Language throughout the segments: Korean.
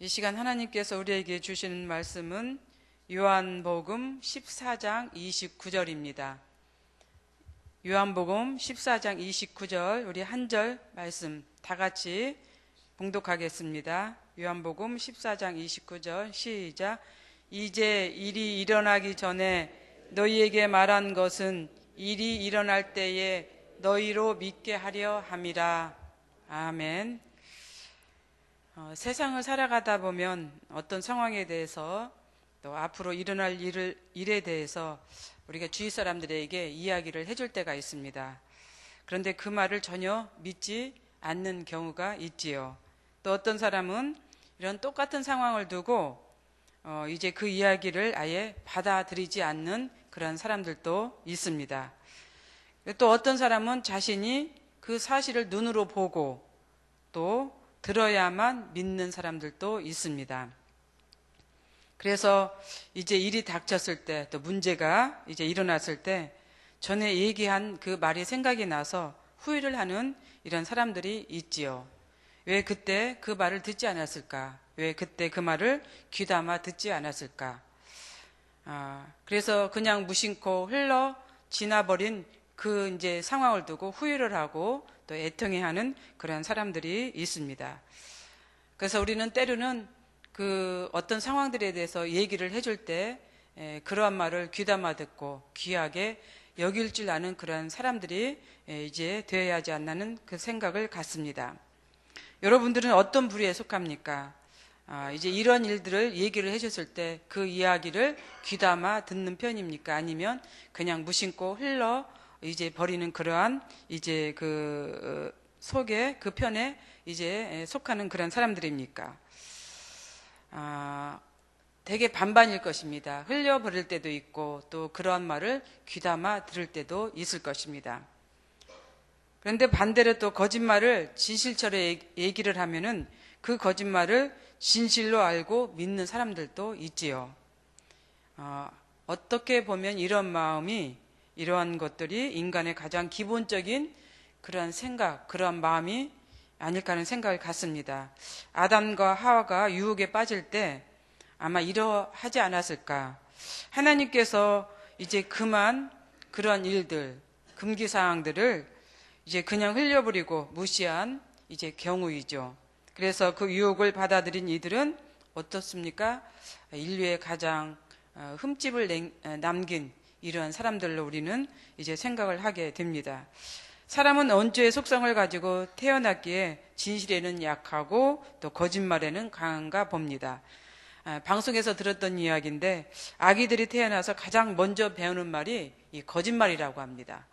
이 시간 하나님께서 우리에게 주시는 말씀은 요한복음 14장 29절입니다. 요한복음 14장 29절 우리 한 절 말씀 다 같이 봉독하겠습니다. 요한복음 14장 29절 시작. 이제 일이 일어나기 전에 너희에게 말한 것은 일이 일어날 때에 너희로 믿게 하려 함이라. 아멘. 세상을 살아가다 보면 어떤 상황에 대해서 또 앞으로 일어날 일에 대해서 우리가 주위 사람들에게 이야기를 해줄 때가 있습니다. 그런데 그 말을 전혀 믿지 않는 경우가 있지요. 또 어떤 사람은 이런 똑같은 상황을 두고 이제 그 이야기를 아예 받아들이지 않는 그런 사람들도 있습니다. 또 어떤 사람은 자신이 그 사실을 눈으로 보고 또 들어야만 믿는 사람들도 있습니다. 그래서 이제 일이 닥쳤을 때, 또 문제가 이제 일어났을 때 전에 얘기한 그 말이 생각이 나서 후회를 하는 이런 사람들이 있지요. 왜 그때 그 말을 듣지 않았을까? 왜 그때 그 말을 귀담아 듣지 않았을까? 그래서 그냥 무심코 흘러 지나버린 그 이제 상황을 두고 후회를 하고 또 애통해하는 그런 사람들이 있습니다. 그래서 우리는 때로는 그 어떤 상황들에 대해서 얘기를 해줄 때 그러한 말을 귀담아 듣고 귀하게 여길 줄 아는 그런 사람들이 이제 되어야 하지 않나는 그 생각을 갖습니다. 여러분들은 어떤 부류에 속합니까? 이제 이런 일들을 얘기를 해줬을 때 그 이야기를 귀담아 듣는 편입니까? 아니면 그냥 무심코 흘러 이제 버리는 그러한 이제 그 속에 그 편에 이제 속하는 그런 사람들입니까? 되게 반반일 것입니다. 흘려버릴 때도 있고 또 그러한 말을 귀담아 들을 때도 있을 것입니다. 그런데 반대로 또 거짓말을 진실처럼 얘기를 하면은 그 거짓말을 진실로 알고 믿는 사람들도 있지요. 어떻게 보면 이런 마음이 이러한 것들이 인간의 가장 기본적인 그러한 생각, 그러한 마음이 아닐까 하는 생각을 갖습니다. 아담과 하와가 유혹에 빠질 때 아마 이러하지 않았을까. 하나님께서 이제 그만 그런 일들, 금기사항들을 이제 그냥 흘려버리고 무시한 이제 경우이죠. 그래서 그 유혹을 받아들인 이들은 어떻습니까? 인류의 가장 흠집을 남긴 이러한 사람들로 우리는 이제 생각을 하게 됩니다. 사람은 원죄의 속성을 가지고 태어났기에 진실에는 약하고 또 거짓말에는 강한가 봅니다. 방송에서 들었던 이야기인데 아기들이 태어나서 가장 먼저 배우는 말이 이 거짓말이라고 합니다.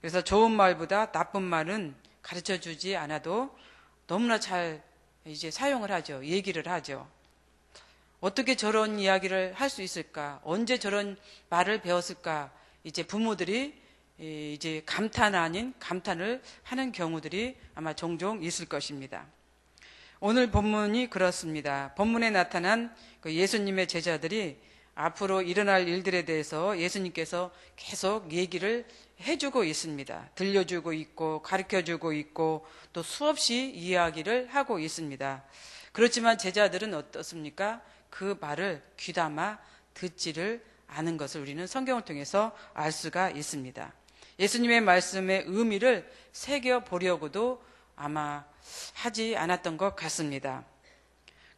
그래서 좋은 말보다 나쁜 말은 가르쳐 주지 않아도 너무나 잘 이제 사용을 하죠. 얘기를 하죠. 어떻게 저런 이야기를 할 수 있을까? 언제 저런 말을 배웠을까? 이제 부모들이 이제 감탄 아닌 감탄을 하는 경우들이 아마 종종 있을 것입니다. 오늘 본문이 그렇습니다. 본문에 나타난 그 예수님의 제자들이 앞으로 일어날 일들에 대해서 예수님께서 계속 얘기를 해주고 있습니다. 들려주고 있고 가르쳐주고 있고 또 수없이 이야기를 하고 있습니다. 그렇지만 제자들은 어떻습니까? 그 말을 귀담아 듣지를 않은 것을 우리는 성경을 통해서 알 수가 있습니다. 예수님의 말씀의 의미를 새겨보려고도 아마 하지 않았던 것 같습니다.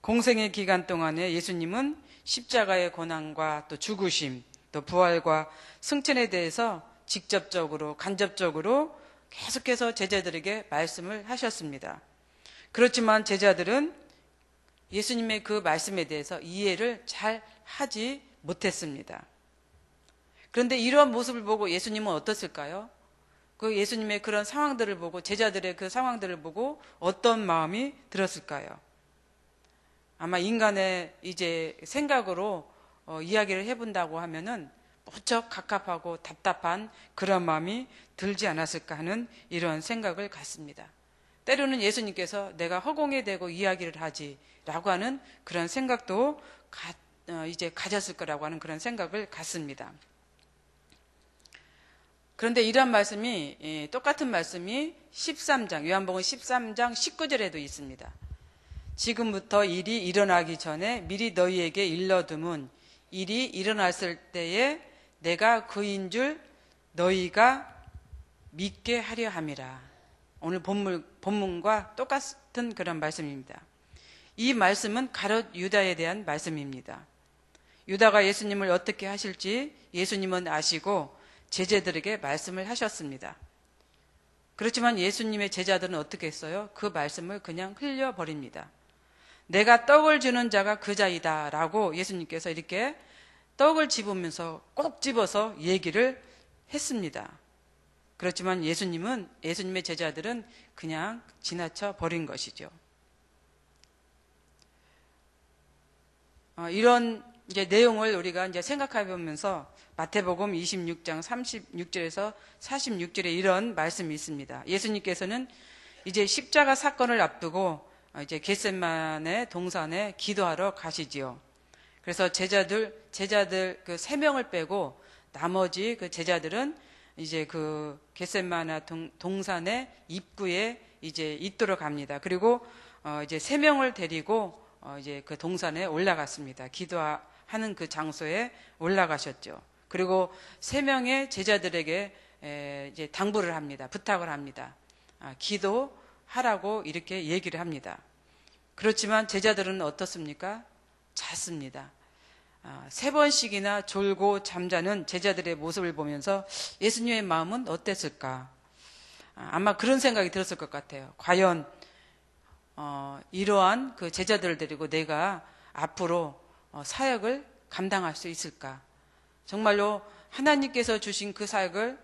공생의 기간 동안에 예수님은 십자가의 고난과 또 죽으심, 또 부활과 승천에 대해서 직접적으로, 간접적으로 계속해서 제자들에게 말씀을 하셨습니다. 그렇지만 제자들은 예수님의 그 말씀에 대해서 이해를 잘 하지 못했습니다. 그런데 이러한 모습을 보고 예수님은 어떻을까요? 그 예수님의 그런 상황들을 보고 제자들의 그 상황들을 보고 어떤 마음이 들었을까요? 아마 인간의 이제 생각으로 이야기를 해본다고 하면은 무척 갑갑하고 답답한 그런 마음이 들지 않았을까 하는 이런 생각을 갖습니다. 때로는 예수님께서 내가 허공에 대고 이야기를 하지라고 하는 그런 생각도 이제 가졌을 거라고 하는 그런 생각을 갖습니다. 그런데 이런 말씀이 똑같은 말씀이 13장 요한복음 13장 19절에도 있습니다. 지금부터 일이 일어나기 전에 미리 너희에게 일러두면 일이 일어났을 때에 내가 그인 줄 너희가 믿게 하려 함이라. 오늘 본문과 똑같은 그런 말씀입니다. 이 말씀은 가롯 유다에 대한 말씀입니다. 유다가 예수님을 어떻게 하실지 예수님은 아시고 제자들에게 말씀을 하셨습니다. 그렇지만 예수님의 제자들은 어떻게 했어요? 그 말씀을 그냥 흘려버립니다. 내가 떡을 주는 자가 그 자이다 라고 예수님께서 이렇게 떡을 집으면서 꼭 집어서 얘기를 했습니다. 그렇지만 예수님의 제자들은 그냥 지나쳐 버린 것이죠. 이런 이제 내용을 우리가 이제 생각해 보면서 마태복음 26장 36절에서 46절에 이런 말씀이 있습니다. 예수님께서는 이제 십자가 사건을 앞두고 이제 겟세마네 동산에 기도하러 가시지요. 그래서 제자들 그 3명을 빼고 나머지 그 제자들은 이제 그 겟세마네 동산의 입구에 이제 있도록 갑니다. 그리고 이제 3명을 데리고 이제 그 동산에 올라갔습니다. 기도하는 그 장소에 올라가셨죠. 그리고 3명의 제자들에게 이제 당부를 합니다. 부탁을 합니다. 기도하라고 이렇게 얘기를 합니다. 그렇지만 제자들은 어떻습니까? 잤습니다. 3번씩이나 졸고 잠자는 제자들의 모습을 보면서 예수님의 마음은 어땠을까? 아마 그런 생각이 들었을 것 같아요. 과연 이러한 그 제자들을 데리고 내가 앞으로 사역을 감당할 수 있을까? 정말로 하나님께서 주신 그 사역을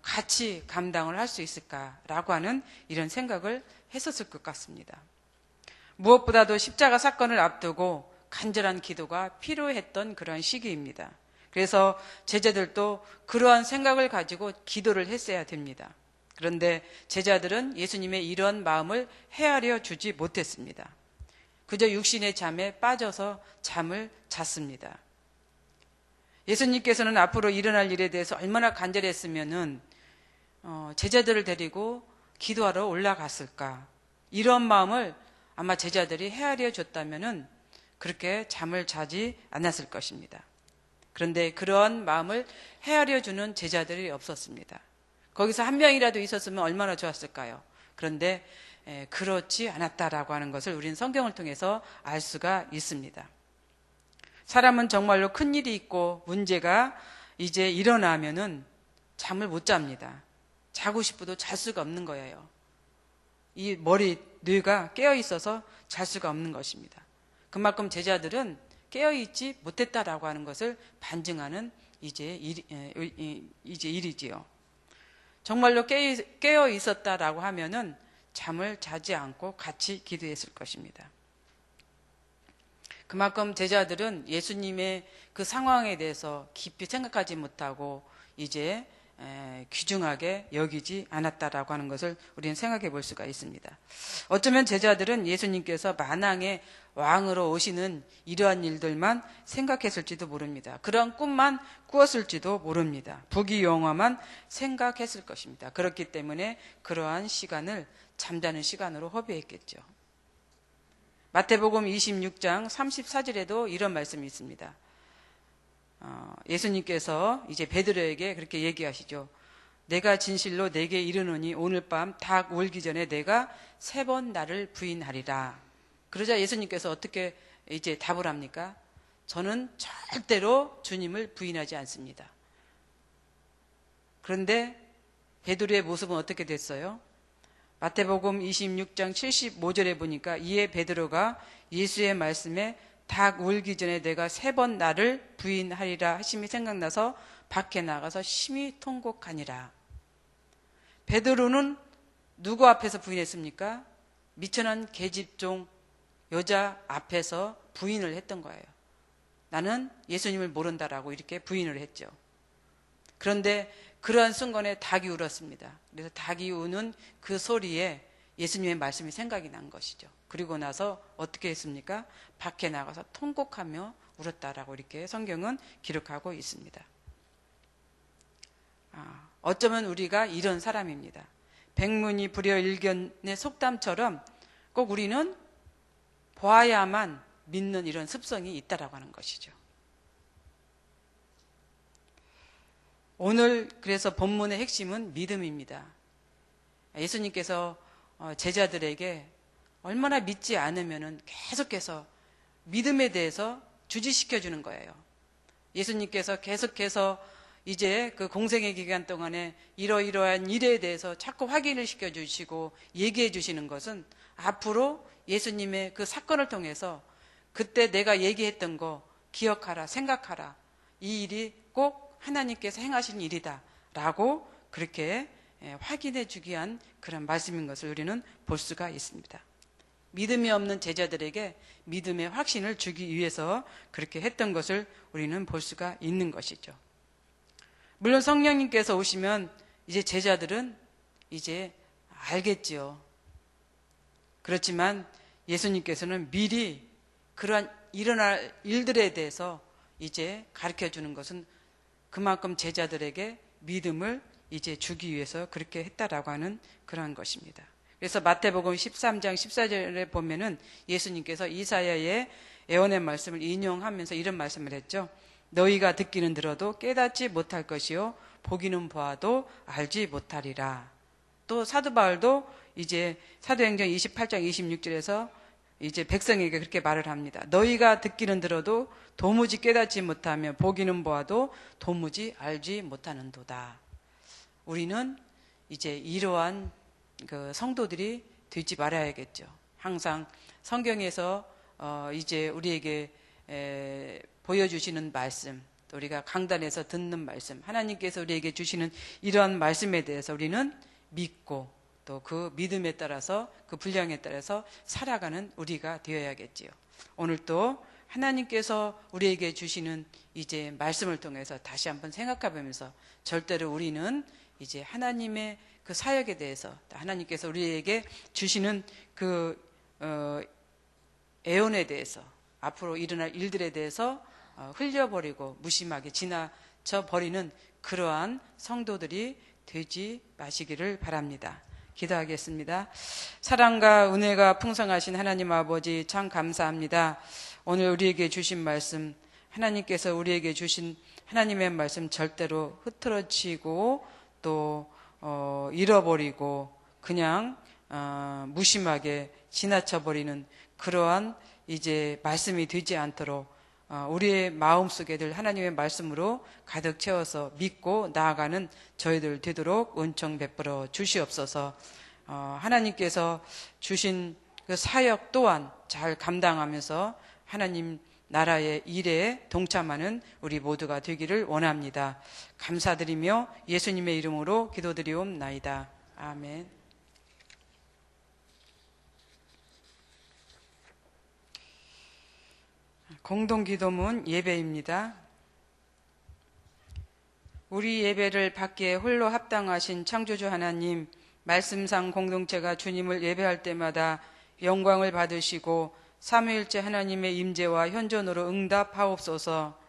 같이 감당을 할 수 있을까라고 하는 이런 생각을 했었을 것 같습니다. 무엇보다도 십자가 사건을 앞두고 간절한 기도가 필요했던 그런 시기입니다. 그래서 제자들도 그러한 생각을 가지고 기도를 했어야 됩니다. 그런데 제자들은 예수님의 이런 마음을 헤아려 주지 못했습니다. 그저 육신의 잠에 빠져서 잠을 잤습니다. 예수님께서는 앞으로 일어날 일에 대해서 얼마나 간절했으면은 제자들을 데리고 기도하러 올라갔을까? 이런 마음을 아마 제자들이 헤아려 줬다면은 그렇게 잠을 자지 않았을 것입니다. 그런데 그런 마음을 헤아려 주는 제자들이 없었습니다. 거기서 한 명이라도 있었으면 얼마나 좋았을까요? 그런데 그렇지 않았다라고 하는 것을 우리는 성경을 통해서 알 수가 있습니다. 사람은 정말로 큰일이 있고 문제가 이제 일어나면은 잠을 못 잡니다. 자고 싶어도 잘 수가 없는 거예요. 이 뇌가 깨어 있어서 잘 수가 없는 것입니다. 그만큼 제자들은 깨어 있지 못했다라고 하는 것을 반증하는 이제 일이지요. 정말로 깨어 있었다라고 하면은 잠을 자지 않고 같이 기도했을 것입니다. 그만큼 제자들은 예수님의 그 상황에 대해서 깊이 생각하지 못하고 이제 귀중하게 여기지 않았다라고 하는 것을 우리는 생각해 볼 수가 있습니다. 어쩌면 제자들은 예수님께서 만왕의 왕으로 오시는 이러한 일들만 생각했을지도 모릅니다. 그런 꿈만 꾸었을지도 모릅니다. 부귀영화만 생각했을 것입니다. 그렇기 때문에 그러한 시간을 잠자는 시간으로 허비했겠죠. 마태복음 26장 34절에도 이런 말씀이 있습니다. 예수님께서 이제 베드로에게 그렇게 얘기하시죠. 내가 진실로 내게 이르노니 오늘 밤 닭 울기 전에 내가 3번 나를 부인하리라. 그러자 예수님께서 어떻게 이제 답을 합니까? 저는 절대로 주님을 부인하지 않습니다. 그런데 베드로의 모습은 어떻게 됐어요? 마태복음 26장 75절에 보니까 이에 베드로가 예수의 말씀에 닭 울기 전에 내가 3번 나를 부인하리라 하심이 생각나서 밖에 나가서 심히 통곡하니라. 베드로는 누구 앞에서 부인했습니까? 미천한 계집종 여자 앞에서 부인을 했던 거예요. 나는 예수님을 모른다라고 이렇게 부인을 했죠. 그런데 그러한 순간에 닭이 울었습니다. 그래서 닭이 우는 그 소리에 예수님의 말씀이 생각이 난 것이죠. 그리고 나서 어떻게 했습니까? 밖에 나가서 통곡하며 울었다라고 이렇게 성경은 기록하고 있습니다. 어쩌면 우리가 이런 사람입니다. 백문이 불여일견의 속담처럼 꼭 우리는 봐야만 믿는 이런 습성이 있다라고 하는 것이죠. 오늘 그래서 본문의 핵심은 믿음입니다. 예수님께서 제자들에게 얼마나 믿지 않으면은 계속해서 믿음에 대해서 주지시켜 주는 거예요. 예수님께서 계속해서 이제 그 공생의 기간 동안에 이러이러한 일에 대해서 자꾸 확인을 시켜 주시고 얘기해 주시는 것은 앞으로 예수님의 그 사건을 통해서 그때 내가 얘기했던 거 기억하라, 생각하라. 이 일이 꼭 하나님께서 행하신 일이다 라고 그렇게 확인해 주기 위한 그런 말씀인 것을 우리는 볼 수가 있습니다. 믿음이 없는 제자들에게 믿음의 확신을 주기 위해서 그렇게 했던 것을 우리는 볼 수가 있는 것이죠. 물론 성령님께서 오시면 이제 제자들은 이제 알겠지요. 그렇지만 예수님께서는 미리 그러한 일어날 일들에 대해서 이제 가르쳐 주는 것은 그만큼 제자들에게 믿음을 이제 주기 위해서 그렇게 했다라고 하는 그런 것입니다. 그래서 마태복음 13장 14절에 보면은 예수님께서 이사야의 예언의 말씀을 인용하면서 이런 말씀을 했죠. 너희가 듣기는 들어도 깨닫지 못할 것이요 보기는 보아도 알지 못하리라. 또 사도 바울도 이제 사도행전 28장 26절에서 이제 백성에게 그렇게 말을 합니다. 너희가 듣기는 들어도 도무지 깨닫지 못하며 보기는 보아도 도무지 알지 못하는도다. 우리는 이제 이러한 그 성도들이 되지 말아야겠죠. 항상 성경에서 이제 우리에게 보여주시는 말씀, 또 우리가 강단에서 듣는 말씀, 하나님께서 우리에게 주시는 이러한 말씀에 대해서 우리는 믿고 또 그 믿음에 따라서 그 분량에 따라서 살아가는 우리가 되어야겠지요. 오늘 또 하나님께서 우리에게 주시는 이제 말씀을 통해서 다시 한번 생각해 보면서 절대로 우리는 이제 하나님의 그 사역에 대해서 하나님께서 우리에게 주시는 그 애원에 대해서 앞으로 일어날 일들에 대해서 흘려버리고 무심하게 지나쳐 버리는 그러한 성도들이 되지 마시기를 바랍니다. 기도하겠습니다. 사랑과 은혜가 풍성하신 하나님 아버지 참 감사합니다. 오늘 우리에게 주신 말씀, 하나님께서 우리에게 주신 하나님의 말씀 절대로 흐트러지고 또 잃어버리고 그냥 무심하게 지나쳐버리는 그러한 이제 말씀이 되지 않도록 우리의 마음속에 늘 하나님의 말씀으로 가득 채워서 믿고 나아가는 저희들 되도록 은총 베풀어 주시옵소서. 하나님께서 주신 그 사역 또한 잘 감당하면서 하나님 나라의 일에 동참하는 우리 모두가 되기를 원합니다. 감사드리며 예수님의 이름으로 기도드리옵나이다. 아멘. 공동기도문 예배입니다. 우리 예배를 받기에 홀로 합당하신 창조주 하나님, 말씀상 공동체가 주님을 예배할 때마다 영광을 받으시고 삼위일체 하나님의 임재와 현존으로 응답하옵소서.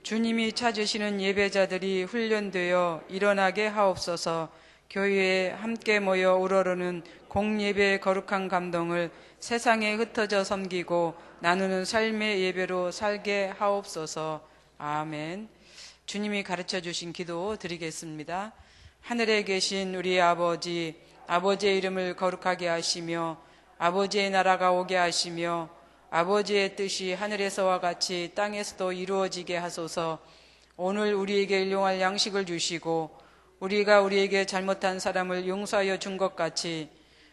주님이 찾으시는 예배자들이 훈련되어 일어나게 하옵소서. 교회에 함께 모여 우러르는 공예배의 거룩한 감동을 세상에 흩어져 섬기고 나누는 삶의 예배로 살게 하옵소서. 아멘. 주님이 가르쳐 주신 기도 드리겠습니다. 하늘에 계신 우리 아버지, 아버지의 이름을 거룩하게 하시며 아버지의 나라가 오게 하시며 아버지의 뜻이 하늘에서와 같이 땅에서도 이루어지게 하소서. 오늘 우리에게 일용할 양식을 주시고 우리가 우리에게 잘못한 사람을 용서하여 준 것 같이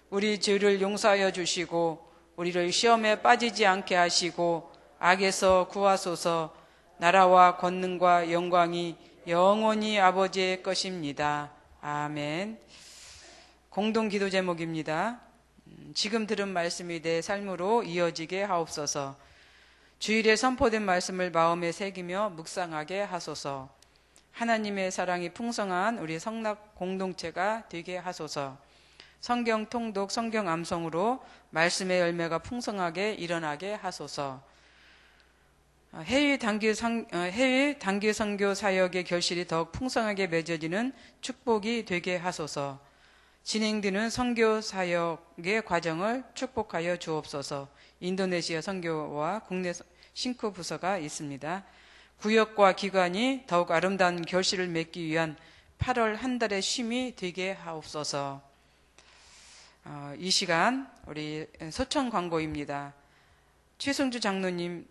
우리 죄를 용서하여 주시고 우리를 시험에 빠지지 않게 하시고 악에서 구하소서. 나라와 권능과 영광이 영원히 아버지의 것입니다. 아멘. 공동기도 제목입니다. 지금 들은 말씀이 내 삶으로 이어지게 하옵소서. 주일에 선포된 말씀을 마음에 새기며 묵상하게 하소서. 하나님의 사랑이 풍성한 우리 성락 공동체가 되게 하소서. 성경 통독, 성경 암송으로 말씀의 열매가 풍성하게 일어나게 하소서. 해외 단기 선교 사역의 결실이 더욱 풍성하게 맺어지는 축복이 되게 하소서. 진행되는 선교 사역의 과정을 축복하여 주옵소서. 인도네시아 선교와 국내 싱크 부서가 있습니다. 구역과 기관이 더욱 아름다운 결실을 맺기 위한 8월 한 달의 쉼이 되게 하옵소서. 이 시간 우리 소천 광고입니다. 최승주 장로님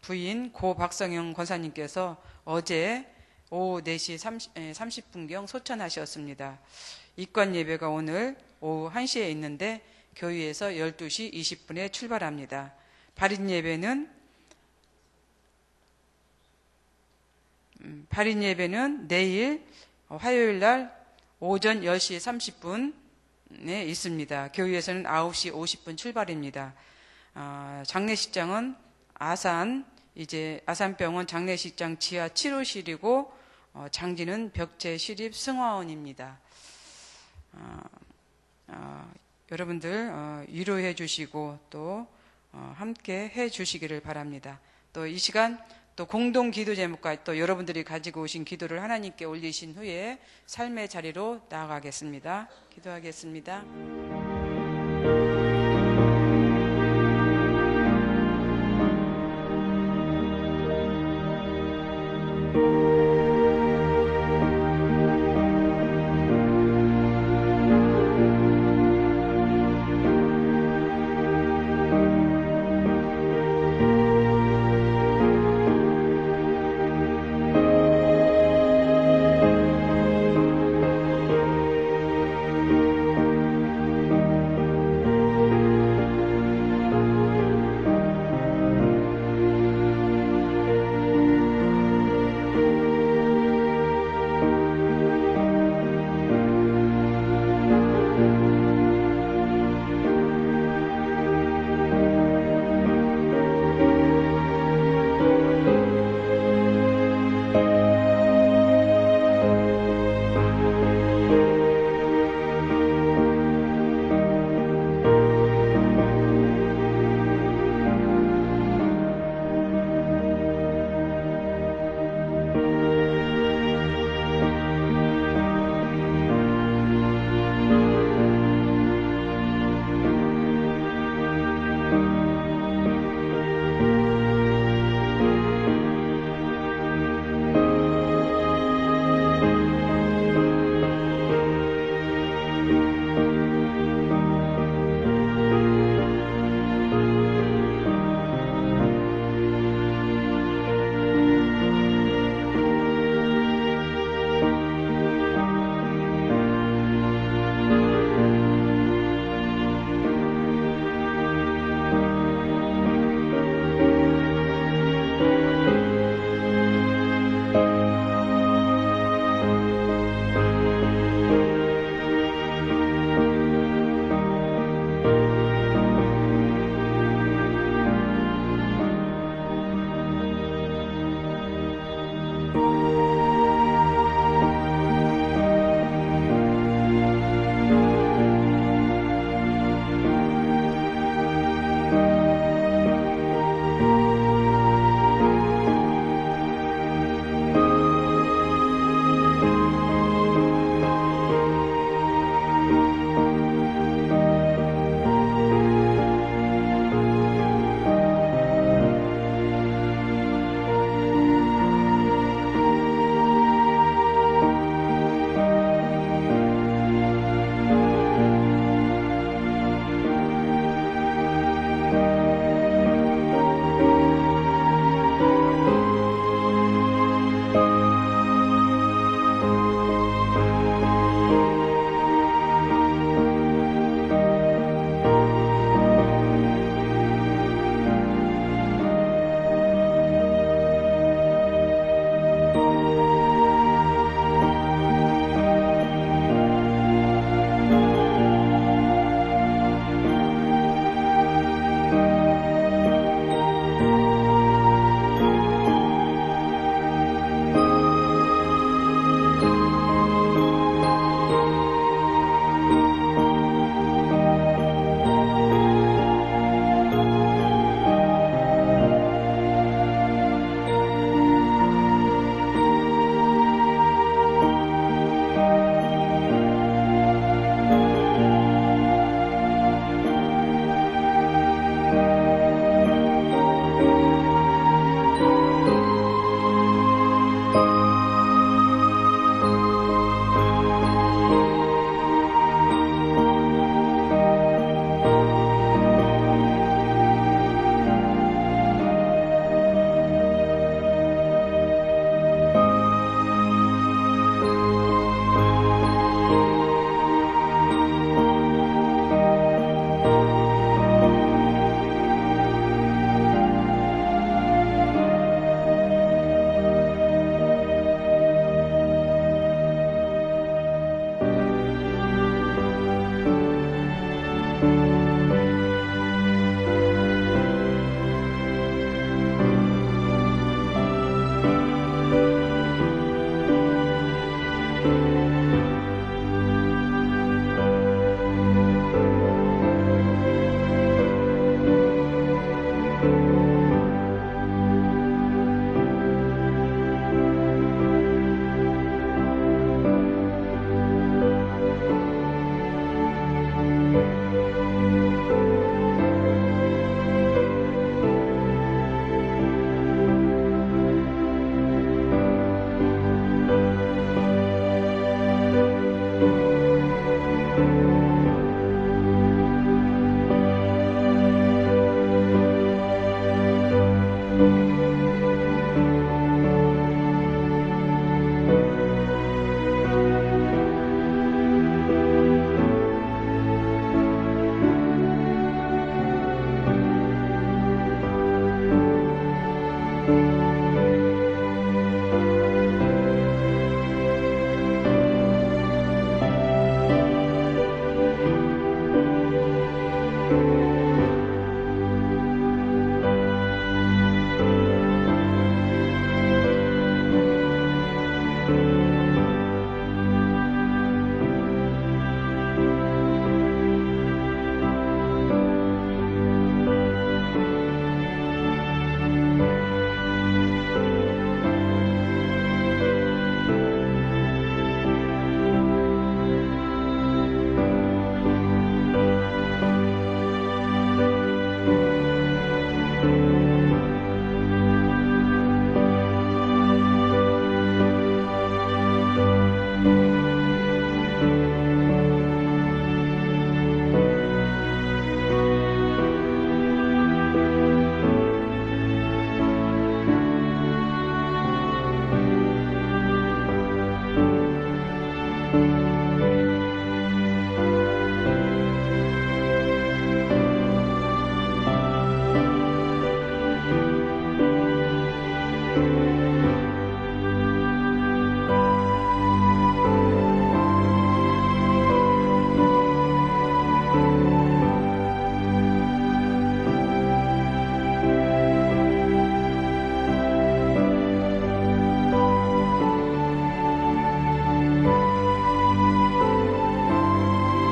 부인 고 박성영 권사님께서 어제 오후 4시 30분경 소천하셨습니다. 입관 예배가 오늘 오후 1시에 있는데 교회에서 12시 20분에 출발합니다. 발인 예배는 내일 화요일 날 오전 10시 30분에 있습니다. 교회에서는 9시 50분 출발입니다. 장례식장은 아산병원 장례식장 지하 7호실이고 장지는 벽제시립 승화원입니다. 여러분들 위로해 주시고 또 함께 해 주시기를 바랍니다. 또 이 시간 또 공동 기도 제목과 또 여러분들이 가지고 오신 기도를 하나님께 올리신 후에 삶의 자리로 나아가겠습니다. 기도하겠습니다.